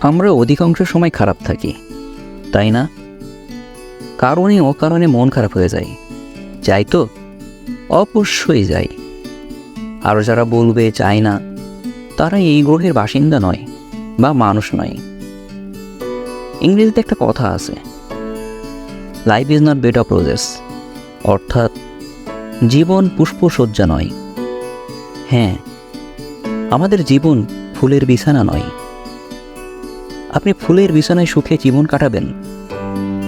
আমরা অধিকাংশ সময় খারাপ থাকি, তাই না? কারণে অকারণে মন খারাপ হয়ে যায়। যাই তো? অবশ্যই যাই। আর যারা বলবে চাই না, তারা এই গ্রহের বাসিন্দা নয় বা মানুষ নয়। ইংরেজিতে একটা কথা আছে, life is not bed of roses, অর্থাৎ জীবন পুষ্পসজ্জা নয়। হ্যাঁ, আমাদের জীবন ফুলের বিছানা নয়। আপনি ফুলের বিছানায় সুখে জীবন কাটাবেন,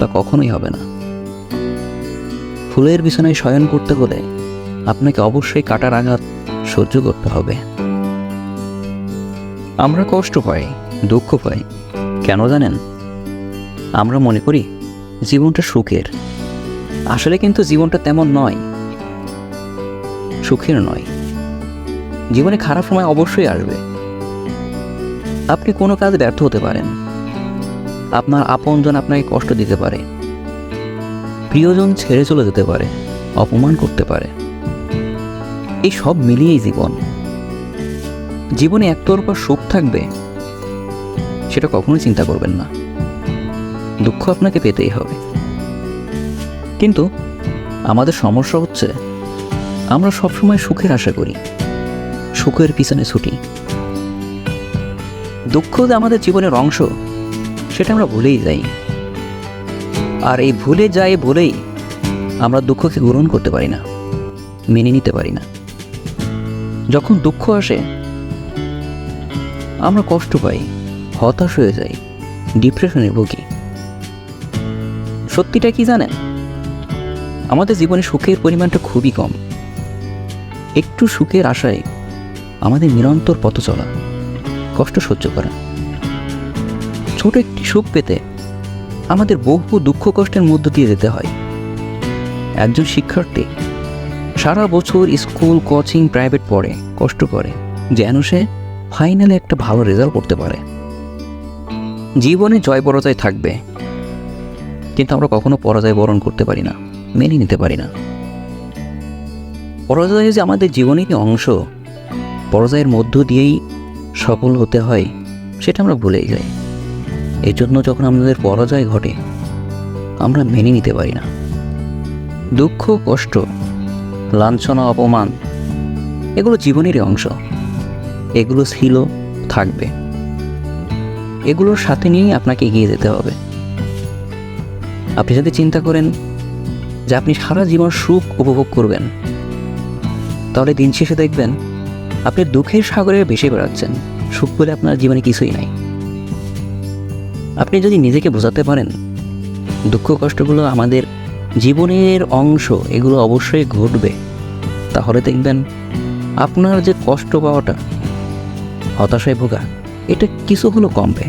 তা কখনোই হবে না। ফুলের বিছানায় শয়ন করতে হলে আপনাকে অবশ্যই কাটার আঘাত সহ্য করতে হবে। আমরা কষ্ট পাই, দুঃখ পাই, কেন জানেন? আমরা মনে করি জীবনটা সুখের। আসলে কিন্তু জীবনটা তেমন নয়, সুখের নয়। জীবনে খারাপ সময় অবশ্যই আসবে। আপনি কোনো কাজে ব্যর্থ হতে পারেন, আপনার আপনজন আপনাকে কষ্ট দিতে পারে, প্রিয়জন ছেড়ে চলে যেতে পারে, অপমান করতে পারে। এই সব মিলিয়েই জীবন। জীবনে একতরফা সুখ থাকবে সেটা কখনোই চিন্তা করবেন না। দুঃখ আপনাকে পেতেই হবে। কিন্তু আমাদের সমস্যা হচ্ছে আমরা সবসময় সুখের আশা করি, সুখের পিছনে ছুটি। দুঃখ যে আমাদের জীবনের অংশ সেটা আমরা ভুলেই যাই। আর এই ভুলে যাই বলেই আমরা দুঃখকে গ্রহণ করতে পারি না, মেনে নিতে পারি না। যখন দুঃখ আসে আমরা কষ্ট পাই, হতাশ হয়ে যাই, ডিপ্রেশনে ভুগি। সত্যিটা কি জানেন? আমাদের জীবনে সুখের পরিমাণটা খুবই কম। একটু সুখের আশায় আমাদের নিরন্তর পথ চলা, কষ্ট সহ্য করা। ছোট একটি সুখ পেতে আমাদের বহু দুঃখ কষ্টের মধ্য দিয়ে যেতে হয়। একজন শিক্ষার্থী সারা বছর স্কুল, কোচিং, প্রাইভেট পড়ে, কষ্ট করে, যেন সে ফাইনালে একটা ভালো রেজাল্ট করতে পারে। জীবনে জয় পরাজয় থাকবে, কিন্তু আমরা কখনো পরাজয় বরণ করতে পারি না, মেনে নিতে পারি না। পরাজয় যে আমাদের জীবনেরই অংশ, পরাজয়ের মধ্য দিয়েই সফল হতে হয় সেটা আমরা ভুলেই যাই। এই জন্য যখন আমাদের পরাজয় ঘটে আমরা মেনে নিতে পারি না। দুঃখ, কষ্ট, লাঞ্ছনা, অপমান এগুলো জীবনেরই অংশ। এগুলো ছিল, থাকবে। এগুলোর সাথে নিয়েই আপনাকে এগিয়ে যেতে হবে। আপনি যদি চিন্তা করেন যে আপনি সারা জীবন সুখ উপভোগ করবেন, তাহলে দিন শেষে দেখবেন আপনি দুঃখের সাগরে ভেসে বেড়াচ্ছেন, সুখ বলে আপনার জীবনে কিছুই নাই। আপনি যদি নিজেকে বোঝাতে পারেন দুঃখ কষ্টগুলো আমাদের জীবনের অংশ, এগুলো অবশ্যই ঘটবে, তাহলে দেখবেন আপনার যে কষ্ট পাওয়াটা, হতাশায় ভোগা, এটা কিছু হলেও কমবে।